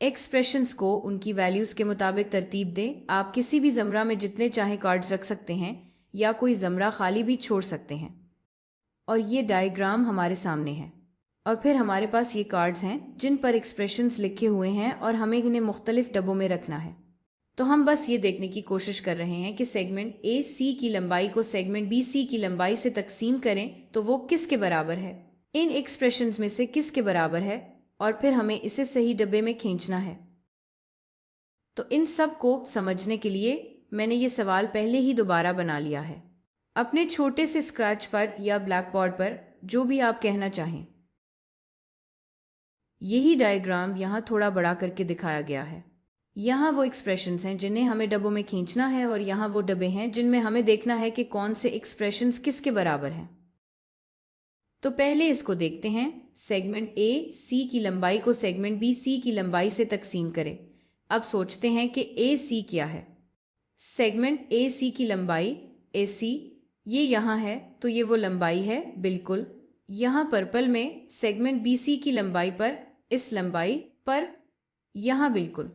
Expressions को उनकी values के मुताबिक तरतीब दें। आप किसी भी ज़मरा में जितने चाहे कार्ड्स रख सकते हैं या कोई ज़मरा खाली भी छोड़ सकते हैं। और ये डायग्राम हमारे सामने है और फिर हमारे पास ये कार्ड्स हैं जिन पर एक्सप्रेशंस लिखे हुए हैं और हमें इन्हें मुख्तलिफ डब्बों में रखना है। तो हम बस ये देखने की कोशिश कर रहे हैं कि सेगमेंट ए सी की लंबाई को सेगमेंट बी सी की लंबाई से तकसीम करें तो वो किसके बराबर है, इन एक्सप्रेशंस में से किसके बराबर है, और फिर हमें इसे सही डब्बे में खींचना है। तो इन सब को समझने के लिए मैंने ये सवाल पहले ही दोबारा बना लिया है अपने छोटे से स्क्रैच पर या ब्लैक बोर्ड पर, जो भी आप कहना चाहें। यही डायग्राम यहाँ थोड़ा बड़ा करके दिखाया गया है। यहाँ वो एक्सप्रेशंस हैं जिन्हें हमें डब्बों में खींचना है और यहाँ वो डब्बे हैं जिनमें हमें देखना है कि कौन से एक्सप्रेशंस किसके बराबर हैं। तो पहले इसको देखते हैं। सेगमेंट ए सी की लंबाई को सेगमेंट बी सी की लंबाई से तकसीम करें। अब सोचते हैं कि ए सी क्या है। सेगमेंट ए सी की लंबाई ए सी ये यहाँ है, तो ये वो लंबाई है बिल्कुल। यहाँ पर्पल में सेगमेंट बी सी की लंबाई पर, इस लंबाई पर, यहाँ बिल्कुल।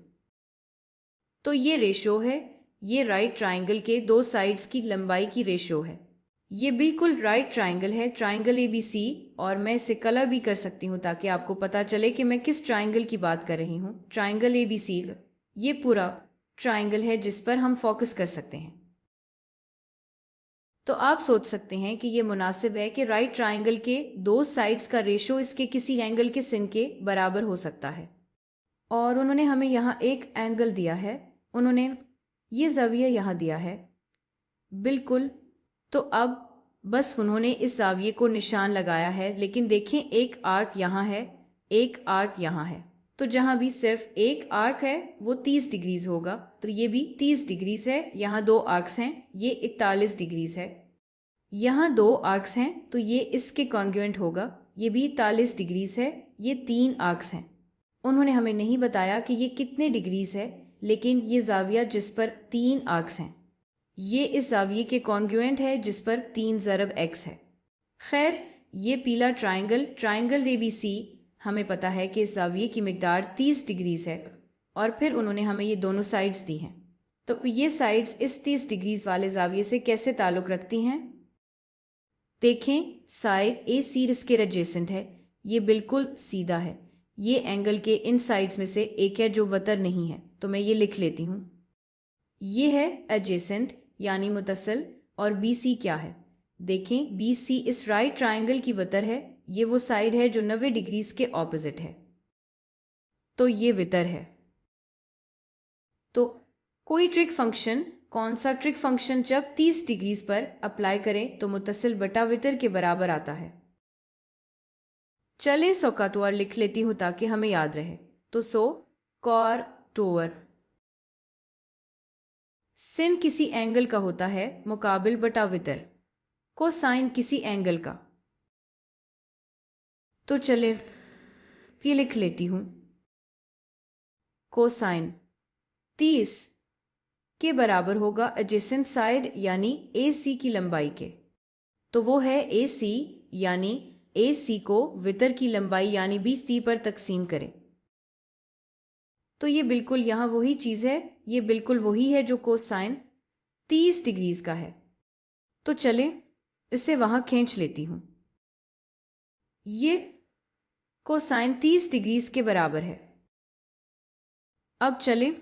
तो ये रेशो है, ये राइट ट्राइंगल के दो साइड्स की लंबाई की रेशो है। ये बिल्कुल राइट ट्राइंगल है, ट्राइंगल ABC, और मैं इसे कलर भी कर सकती हूँ ताकि आपको पता चले कि मैं किस ट्राइंगल की बात कर रही हूँ। ट्राइंगल ABC ये पूरा ट्राइंगल है जिस पर हम फोकस कर सकते हैं। तो आप सोच सकते हैं कि ये मुनासिब है कि राइट ट्राइंगल के दो साइड्स का रेशो इसके किसी एंगल के सिन के बराबर हो सकता है। और उन्होंने हमें यहाँ एक एंगल दिया है, उन्होंने ये ज़ाविया यहाँ दिया है बिल्कुल। तो अब बस उन्होंने इस ज़ाविये को निशान लगाया है, लेकिन देखें एक आर्क यहाँ है, एक आर्क यहाँ है। तो जहाँ भी सिर्फ एक आर्क है वो 30 डिग्रीज होगा, तो ये भी 30 डिग्रीज है। यहाँ दो आर्क्स हैं, ये 41 डिग्रीज है। यहाँ दो आर्क्स हैं तो ये इसके कॉन्ग्रुएंट होगा, ये भी 41 डिग्रीज है। ये तीन आर्क्स हैं। उन्होंने हमें नहीं बताया कि ये कितने डिग्रीज है, लेकिन ये ज़ाविया जिस पर तीन आर्क्स हैं ये इस ज़ाविये के कॉन्ग्रुएंट है जिस पर 3 ज़रब x है। खैर, ये पीला ट्राइंगल ट्राइंगल ABC, हमें पता है कि इस ज़ाविये की मिकदार 30 डिग्रीज है और फिर उन्होंने हमें ये दोनों साइड्स दी हैं। तो ये साइड्स इस 30 डिग्रीज वाले ज़ाविये से कैसे ताल्लुक़ रखती हैं? देखें, साइड AC इसके एडजेसेंट है, ये बिल्कुल सीधा है। ये एंगल के इन साइड्स में से एक है जो वतर नहीं है, तो मैं ये लिख लेती हूँ। ये है एडजेसेंट यानी मुतसिल। और BC क्या है? देखें, BC इस राइट ट्राइंगल की वतर है, ये वो साइड है जो 90 डिग्रीज के ऑपोजिट है, तो ये वितर है। तो कोई ट्रिक फंक्शन, कौन सा ट्रिक फंक्शन जब 30 डिग्रीज पर अप्लाई करें तो मुतसिल बटा वितर के बराबर आता है? चले सो का टोअर लिख लेती हूँ ताकि हमें याद रहे। तो सो कॉर टोअर सिन किसी एंगल का होता है मुकाबिल बटा वितर, कोसाइन किसी एंगल का। तो चले ये लिख लेती हूं, कोसाइन 30 के बराबर होगा एडजेसेंट साइड यानी AC की लंबाई के। तो वो है AC, यानी AC को वितर की लंबाई यानी BC पर तकसीम करें। तो ये बिल्कुल यहाँ वही चीज़ है, ये बिल्कुल वही है जो कोसाइन 30 डिग्रीज का है। तो चले इसे वहाँ खींच लेती हूँ। ये कोसाइन 30 डिग्रीज के बराबर है। अब चले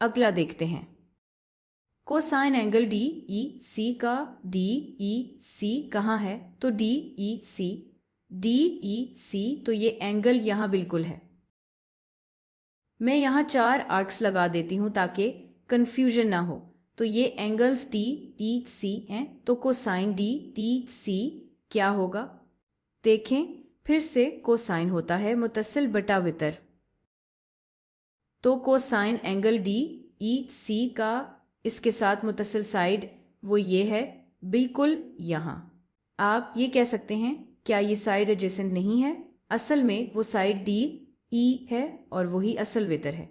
अगला देखते हैं। कोसाइन एंगल DEC का DEC कहाँ है? तो DEC तो ये एंगल यहाँ बिल्कुल है। मैं यहाँ 4 आर्क्स लगा देती हूँ ताकि कंफ्यूजन ना हो। तो ये एंगल्स DEC हैं, तो कोसाइन DEC क्या होगा? देखें, फिर से कोसाइन होता है मुतसिल बटा वितर। तो कोसाइन एंगल DEC का इसके साथ मुतसिल साइड वो ये है बिल्कुल यहाँ। आप ये कह सकते हैं, क्या ये साइड एडजेसेंट नहीं है? असल में वो साइड DE है और वही असल वितर है,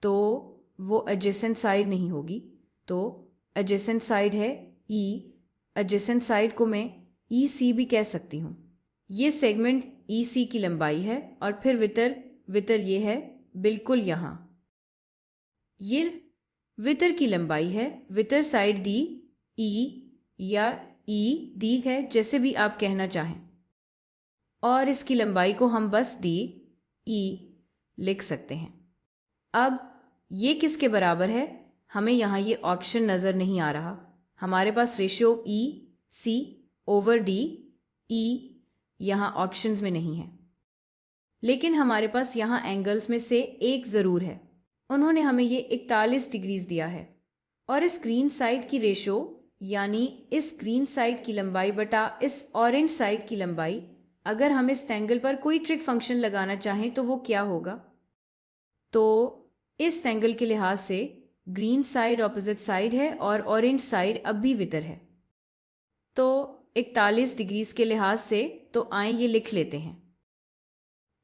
तो वो एडजेसेंट साइड नहीं होगी। तो एडजेसेंट साइड है E। एडजेसेंट साइड को मैं EC भी कह सकती हूँ। ये सेगमेंट EC की लंबाई है और फिर वितर ये है बिल्कुल यहाँ। ये वितर की लंबाई है, वितर साइड डी ई या ई डी है, जैसे भी आप कहना चाहें, और इसकी लंबाई को हम बस डी ई लिख सकते हैं। अब ये किसके बराबर है? हमें यहाँ ये ऑप्शन नज़र नहीं आ रहा। हमारे पास रेशियो ई सी ओवर डी ई यहाँ ऑप्शंस में नहीं है, लेकिन हमारे पास यहाँ एंगल्स में से एक ज़रूर है। उन्होंने हमें ये 41 डिग्रीज दिया है, और इस ग्रीन साइड की रेशो यानी इस ग्रीन साइड की लंबाई बटा इस ऑरेंज साइड की लंबाई, अगर हम इस एंगल पर कोई ट्रिक फंक्शन लगाना चाहें तो वो क्या होगा? तो इस एंगल के लिहाज से ग्रीन साइड ऑपोजिट साइड है और ऑरेंज साइड अब भी वितर है। तो 41 डिग्रीज के लिहाज से तो आए ये लिख लेते हैं।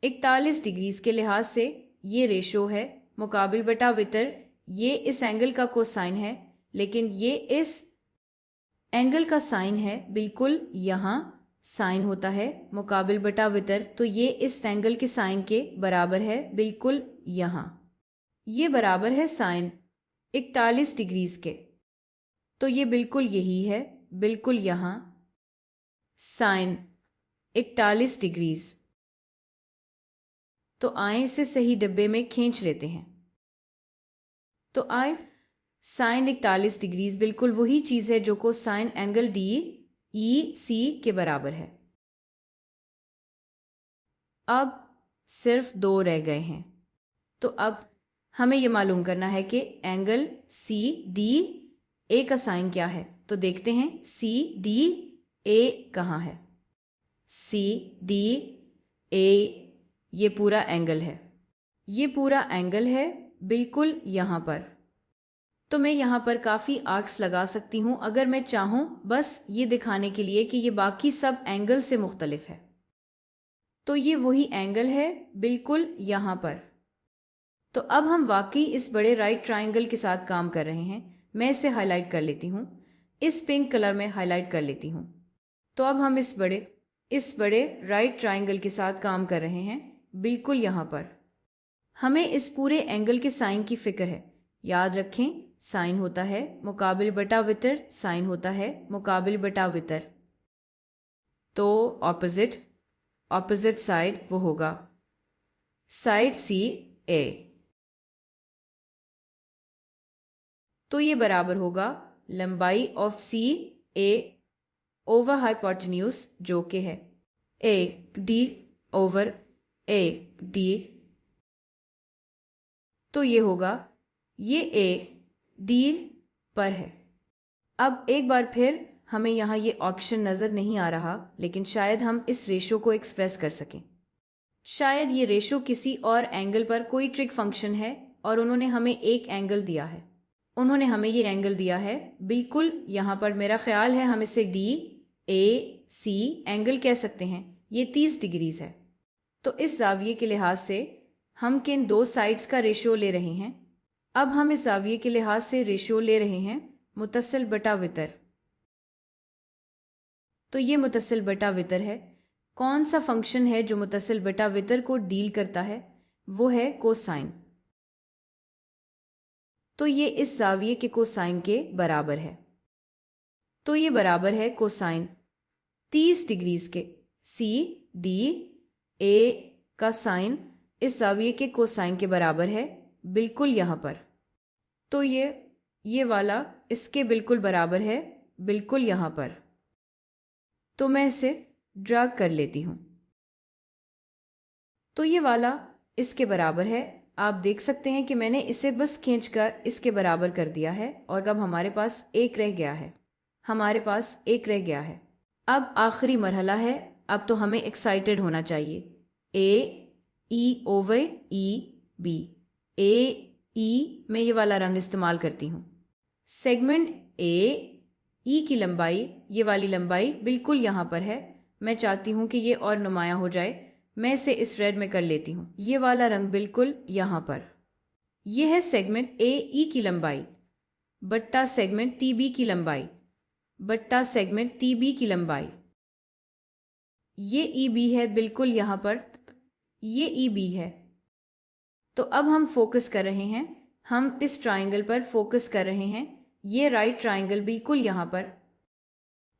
41 डिग्रीज के लिहाज से ये रेशो है मुकाबिल बटा वितर। ये इस एंगल का कोसाइन है, लेकिन ये इस एंगल का साइन है, बिल्कुल यहाँ साइन होता है मुकाबिल बटा वितर, तो ये इस एंगल के साइन के बराबर है, बिल्कुल यहाँ। ये बराबर है साइन 41 डिग्रीज के, तो ये बिल्कुल यही है, बिल्कुल यहाँ साइन 41 डिग्रीज। तो आए इसे सही डब्बे में खींच लेते हैं। तो आए साइन 41 डिग्रीज बिल्कुल वही चीज़ है जो को साइन एंगल डी ई सी के बराबर है। अब सिर्फ 2 रह गए हैं। तो अब हमें यह मालूम करना है कि एंगल सी डी ए का साइन क्या है। तो देखते हैं सी डी ए कहाँ है। सी डी ए ये पूरा एंगल है, ये पूरा एंगल है बिल्कुल यहाँ पर। तो मैं यहाँ पर काफ़ी आर्क्स लगा सकती हूँ अगर मैं चाहूँ, बस ये दिखाने के लिए कि ये बाकी सब एंगल से मुख्तलिफ है। तो ये वही एंगल है बिल्कुल यहाँ पर। तो अब हम वाकई इस बड़े राइट ट्रायंगल के साथ काम कर रहे हैं। मैं इसे हाईलाइट कर लेती हूँ, इस पिंक कलर में हाईलाइट कर लेती हूँ। तो अब हम इस बड़े राइट ट्रायंगल के साथ काम कर रहे हैं बिल्कुल यहाँ पर। हमें इस पूरे एंगल के साइन की फिक्र है। याद रखें, साइन होता है मुकाबिल बटा वितर, साइन होता है मुकाबिल बटा वितर। तो ऑपोजिट साइड वो होगा साइड सी ए। तो ये बराबर होगा लंबाई of C A over hypotenuse, जो कि है A D over A D. तो ये होगा, ये ए डी पर है। अब एक बार फिर हमें यहाँ ये ऑप्शन नज़र नहीं आ रहा, लेकिन शायद हम इस रेशो को एक्सप्रेस कर सकें। शायद ये रेशो किसी और एंगल पर कोई ट्रिक फंक्शन है और उन्होंने हमें एक एंगल दिया है। उन्होंने हमें ये एंगल दिया है बिल्कुल यहाँ पर। मेरा ख्याल है हम इसे डी ए सी एंगल कह सकते हैं। ये 30 डिग्रीज है। तो इस जाविये के लिहाज से हम किन 2 साइड्स का रेशियो ले रहे हैं? अब हम इस जाविये के लिहाज से रेशियो ले रहे हैं मुत्तसिल बटा वितर। तो ये मुत्तसिल बटा वितर है। कौन सा फंक्शन है जो मुत्तसिल बटा वितर को डील करता है? वो है कोसाइन। तो ये इस जाविये के कोसाइन के बराबर है। तो ये बराबर है कोसाइन 30 डिग्रीज के। सी डी ए का साइन इस जाविये के कोसाइन के बराबर है बिल्कुल यहाँ पर। तो ये वाला इसके बिल्कुल बराबर है बिल्कुल यहाँ पर। तो मैं इसे ड्रा कर लेती हूँ। तो ये वाला इसके बराबर है। आप देख सकते हैं कि मैंने इसे बस खींचकर इसके बराबर कर दिया है, और अब हमारे पास एक रह गया है। अब आखिरी मरहला है। अब तो हमें एक्साइटेड होना चाहिए। ए ई ओवर ई बी। ए ई मैं ये वाला रंग इस्तेमाल करती हूँ। सेगमेंट ए ई की लंबाई, ये वाली लंबाई बिल्कुल यहाँ पर है। मैं चाहती हूँ कि ये और नुमाया हो जाए। मैं इसे इस रेड में कर लेती हूँ। ये वाला रंग बिल्कुल यहाँ पर। यह है सेगमेंट ए ई की लंबाई बट्टा सेगमेंट टी बी की लंबाई बट्टा सेगमेंट टी बी की लंबाई। ये ई बी है बिल्कुल यहाँ पर। ये ई बी है। तो अब हम फोकस कर रहे हैं, हम इस ट्राइंगल पर फोकस कर रहे हैं, ये राइट ट्राइंगल बिल्कुल यहाँ पर।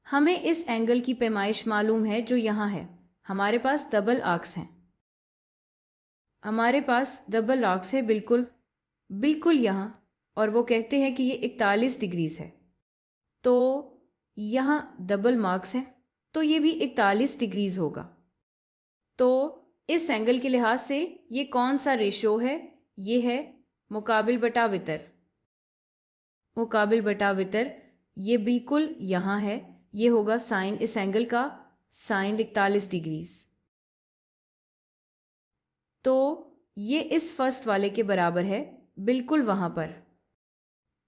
हमें इस एंगल की पैमाइश मालूम है जो यहाँ है। हमारे पास डबल आर्क्स हैं, हमारे पास डबल आर्क्स है बिल्कुल बिल्कुल यहाँ, और वो कहते हैं कि ये 41 डिग्रीज है। तो यहाँ डबल मार्क्स है, तो ये भी 41 डिग्रीज होगा। तो इस एंगल के लिहाज से ये कौन सा रेशो है? ये है मुकाबिल बटा वितर। मुकाबिल बटा वितर ये बिल्कुल यहाँ है, ये होगा साइन इस एंगल का साइन 41 डिग्रीज। तो ये इस फर्स्ट वाले के बराबर है बिल्कुल वहाँ पर।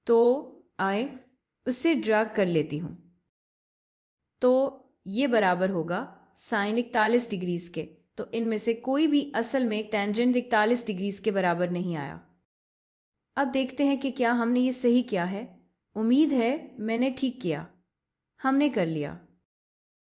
तो आए उससे ड्रैग कर लेती हूँ। तो ये बराबर होगा साइन 41 डिग्रीज के। तो इनमें से कोई भी असल में टेंजेंट 41 डिग्रीज के बराबर नहीं आया। अब देखते हैं कि क्या हमने ये सही किया है। उम्मीद है मैंने ठीक किया। हमने कर लिया।